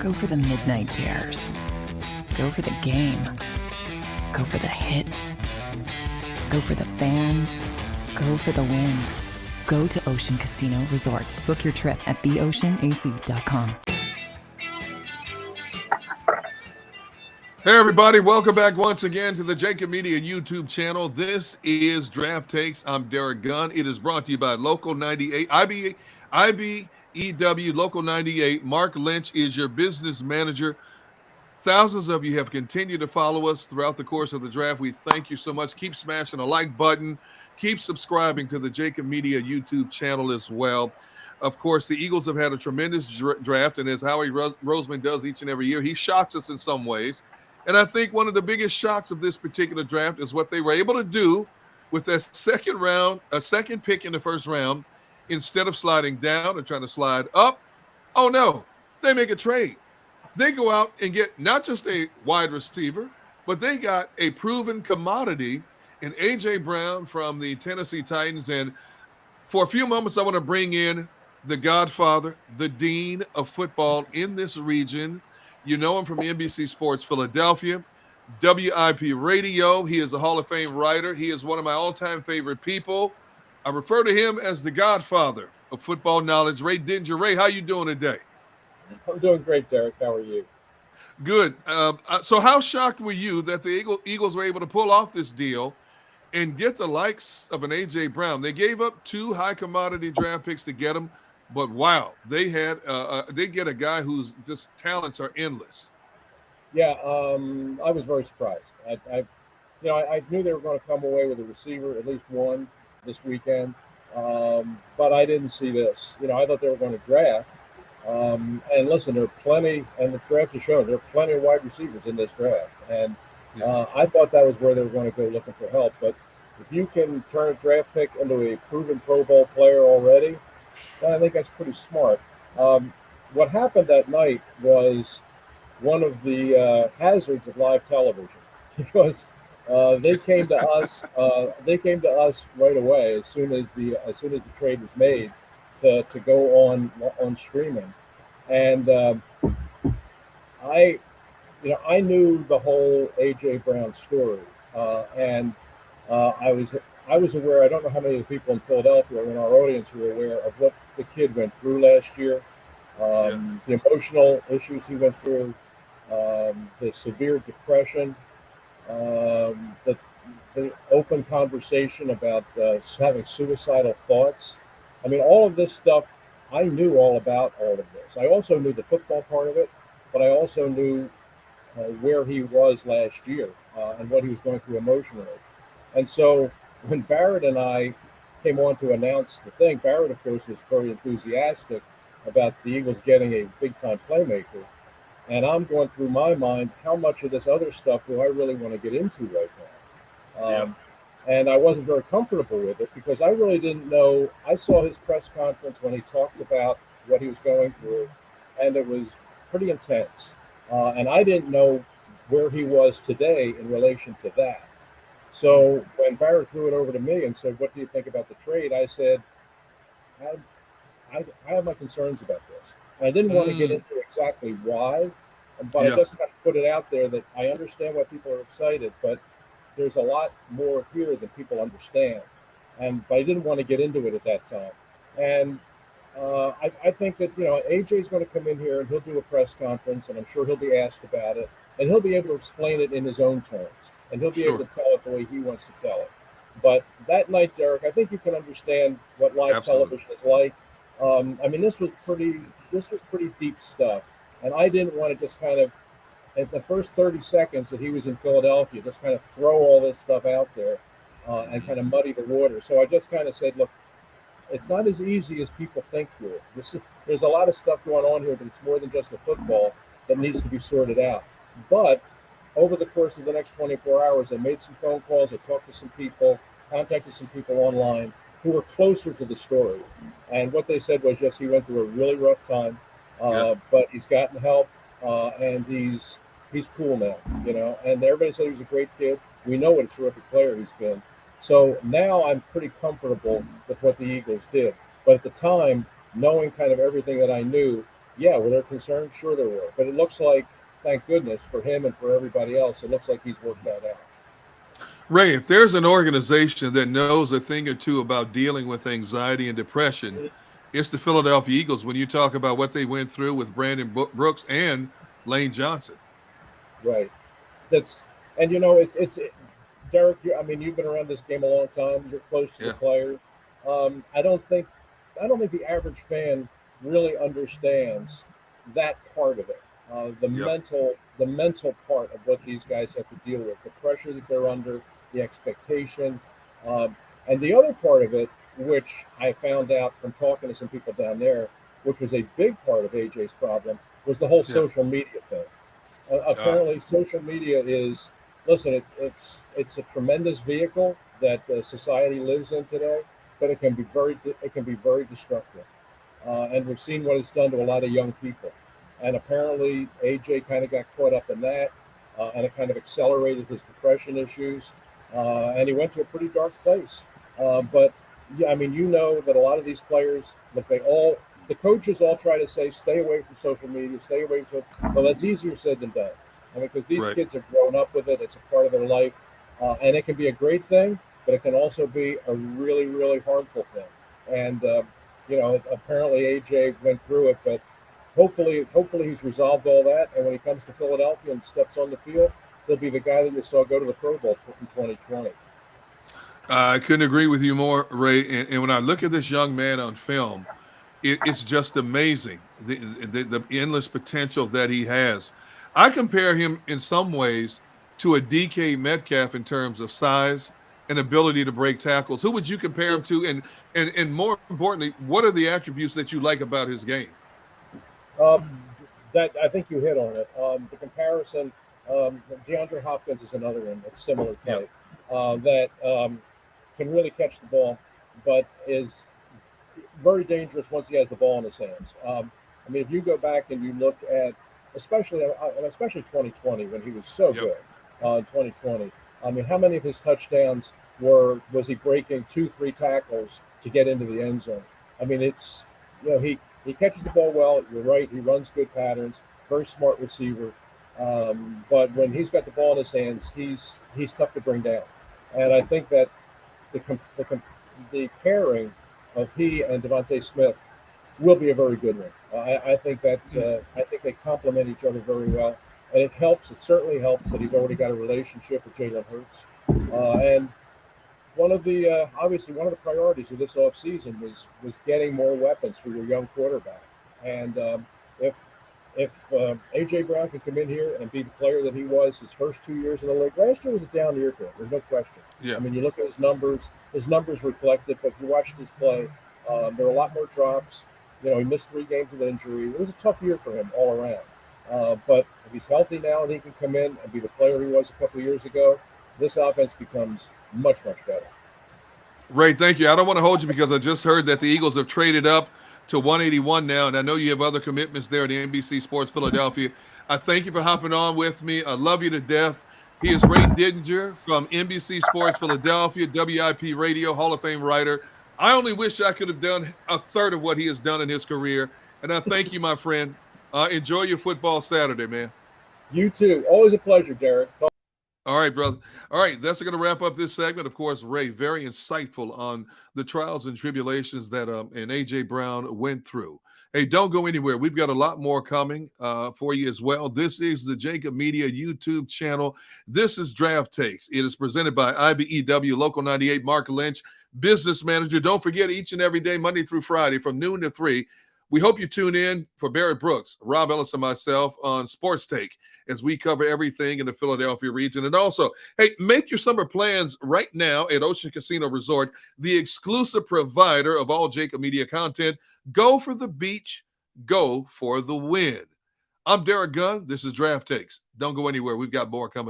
Go for the midnight dares. Go for the game. Go for the hits. Go for the fans. Go for the win. Go to Ocean Casino Resort. Book your trip at theoceanac.com. Hey everybody, welcome back once again to the JAKIB Media YouTube channel. This is Draft Takes. I'm Derek Gunn. It is brought to you by Local 98, IBEW Local 98. Mark Lynch is your business manager. Thousands of you have continued to follow us throughout the course of the draft. We thank you so much. Keep smashing a like button. Keep subscribing to the JAKIB Media YouTube channel as well. Of course, the Eagles have had a tremendous draft, and as Howie Roseman does each and every year, he shocks us in some ways. And I think one of the biggest shocks of this particular draft is what they were able to do with that second pick in the first round. Instead of sliding down and trying to slide up, oh no, they make a trade. They go out and get not just a wide receiver, but they got a proven commodity in A.J. Brown from the Tennessee Titans. And for a few moments, I want to bring in the godfather, the dean of football in this region. You know him from NBC Sports Philadelphia, WIP Radio. He is a Hall of Fame writer. He is one of my all-time favorite people. I refer to him as the godfather of football knowledge, Ray Didinger. Ray, how you doing today? I'm doing great, Derek. How are you? Good. So how shocked were you that the Eagles were able to pull off this deal and get the likes of an A.J. Brown? They gave up 2 high commodity draft picks to get him. But wow, they get a guy whose just talents are endless. Yeah, I was very surprised. I knew they were going to come away with a receiver, at least one, this weekend. But I didn't see this. I thought they were going to draft. And listen, there are plenty, and the draft has shown there are plenty of wide receivers in this draft. And I thought that was where they were going to go looking for help. But if you can turn a draft pick into a proven Pro Bowl player already, I think that's pretty smart. What happened that night was one of the hazards of live television, because they came to us. They came to us right away as soon as the trade was made to go on streaming, and I knew the whole A.J. Brown story, and I was aware. I don't know how many of the people in Philadelphia or in our audience were aware of what the kid went through last year, the emotional issues he went through, the severe depression, the open conversation about having suicidal thoughts. I mean, all of this stuff, I knew all about all of this. I also knew the football part of it, but I also knew where he was last year and what he was going through emotionally. And so when Barrett and I came on to announce the thing, Barrett, of course, was very enthusiastic about the Eagles getting a big-time playmaker. And I'm going through my mind, how much of this other stuff do I really want to get into right now? And I wasn't very comfortable with it because I really didn't know. I saw his press conference when he talked about what he was going through, and it was pretty intense. And I didn't know where he was today in relation to that. So when Barrett threw it over to me and said, "What do you think about the trade?" I said, I have my concerns about this. And I didn't want to get into exactly why, but I just kind of put it out there that I understand why people are excited, but there's a lot more here than people understand. But I didn't want to get into it at that time. And I think that, AJ's going to come in here and he'll do a press conference, and I'm sure he'll be asked about it, and he'll be able to explain it in his own terms. And he'll be able to tell it the way he wants to tell it. But that night, Derek, I think you can understand what live television is like. I mean, this was pretty deep stuff. And I didn't want to just kind of, at the first 30 seconds that he was in Philadelphia, just kind of throw all this stuff out there and kind of muddy the water. So I just kind of said, look, it's not as easy as people think here. There's a lot of stuff going on here, but it's more than just the football that needs to be sorted out. But over the course of the next 24 hours, I made some phone calls. I talked to some people, contacted some people online who were closer to the story. And what they said was, yes, he went through a really rough time, but he's gotten help, and he's cool now, And everybody said he was a great kid. We know what a terrific player he's been. So now I'm pretty comfortable with what the Eagles did. But at the time, knowing kind of everything that I knew, Yeah, were there concerns? Sure there were. But it looks like, thank goodness for him and for everybody else, it looks like he's worked that out. Ray, if there's an organization that knows a thing or two about dealing with anxiety and depression, it's the Philadelphia Eagles when you talk about what they went through with Brandon Brooks and Lane Johnson. Right. And Derek, I mean, you've been around this game a long time. You're close to the players. I don't think the average fan really understands that part of it. The mental part of what these guys have to deal with, the pressure that they're under, the expectation, and the other part of it, which I found out from talking to some people down there, which was a big part of AJ's problem, was the whole social media thing. Apparently, social media is, listen, it's a tremendous vehicle that society lives in today, but it can be very destructive. And we've seen what it's done to a lot of young people. And apparently, AJ kind of got caught up in that, and it kind of accelerated his depression issues, and he went to a pretty dark place. But yeah, I mean, you know that a lot of these players, that the coaches all try to say, stay away from social media, stay away from. Well, that's easier said than done. I mean, because these kids have grown up with it; it's a part of their life, and it can be a great thing, but it can also be a really, really harmful thing. And apparently AJ went through it, but hopefully he's resolved all that. And when he comes to Philadelphia and steps on the field, he'll be the guy that you saw go to the Pro Bowl in 2020. I couldn't agree with you more, Ray. And when I look at this young man on film, it's just amazing the endless potential that he has. I compare him in some ways to a DK Metcalf in terms of size and ability to break tackles. Who would you compare him to? And more importantly, what are the attributes that you like about his game? That I think you hit on it. The comparison, DeAndre Hopkins is another one that's similar type, that can really catch the ball, but is very dangerous once he has the ball in his hands. I mean, if you go back and you look at, especially 2020 when he was so good, 2020. I mean, how many of his touchdowns was he breaking 2-3 tackles to get into the end zone? I mean, it's he catches the ball well. You're right. He runs good patterns. Very smart receiver. But when he's got the ball in his hands, he's tough to bring down. And I think that the pairing of he and Devontae Smith will be a very good one. I think they complement each other very well, and it helps. It certainly helps that he's already got a relationship with Jalen Hurts. And one of the priorities of this offseason was getting more weapons for your young quarterback. And if AJ Brown can come in here and be the player that he was his first 2 years in the league, last year was a down year for him. There's no question. Yeah. I mean, you look at his numbers reflect it. But if you watched his play, there were a lot more drops. He missed 3 games with injury. It was a tough year for him all around. But if he's healthy now and he can come in and be the player he was a couple of years ago, this offense becomes much, much better. Ray, thank you. I don't want to hold you because I just heard that the Eagles have traded up to 181 now, and I know you have other commitments there at NBC Sports Philadelphia. I thank you for hopping on with me. I love you to death. He is Ray Didinger from NBC Sports Philadelphia, WIP Radio, Hall of Fame writer. I only wish I could have done a third of what he has done in his career, and I thank you, my friend. Enjoy your football Saturday, man. You too. Always a pleasure, Derek. All right, brother. All right, that's going to wrap up this segment. Of course, Ray, very insightful on the trials and tribulations that and A.J. Brown went through. Hey, don't go anywhere. We've got a lot more coming for you as well. This is the JAKIB Media YouTube channel. This is Draft Takes. It is presented by IBEW Local 98, Mark Lynch, business manager. Don't forget, each and every day, Monday through Friday, from noon to 3, we hope you tune in for Barrett Brooks, Rob Ellis, and myself on Sports Take as we cover everything in the Philadelphia region. And also, hey, make your summer plans right now at Ocean Casino Resort, the exclusive provider of all JAKIB Media content. Go for the beach. Go for the win. I'm Derek Gunn. This is Draft Takes. Don't go anywhere. We've got more coming.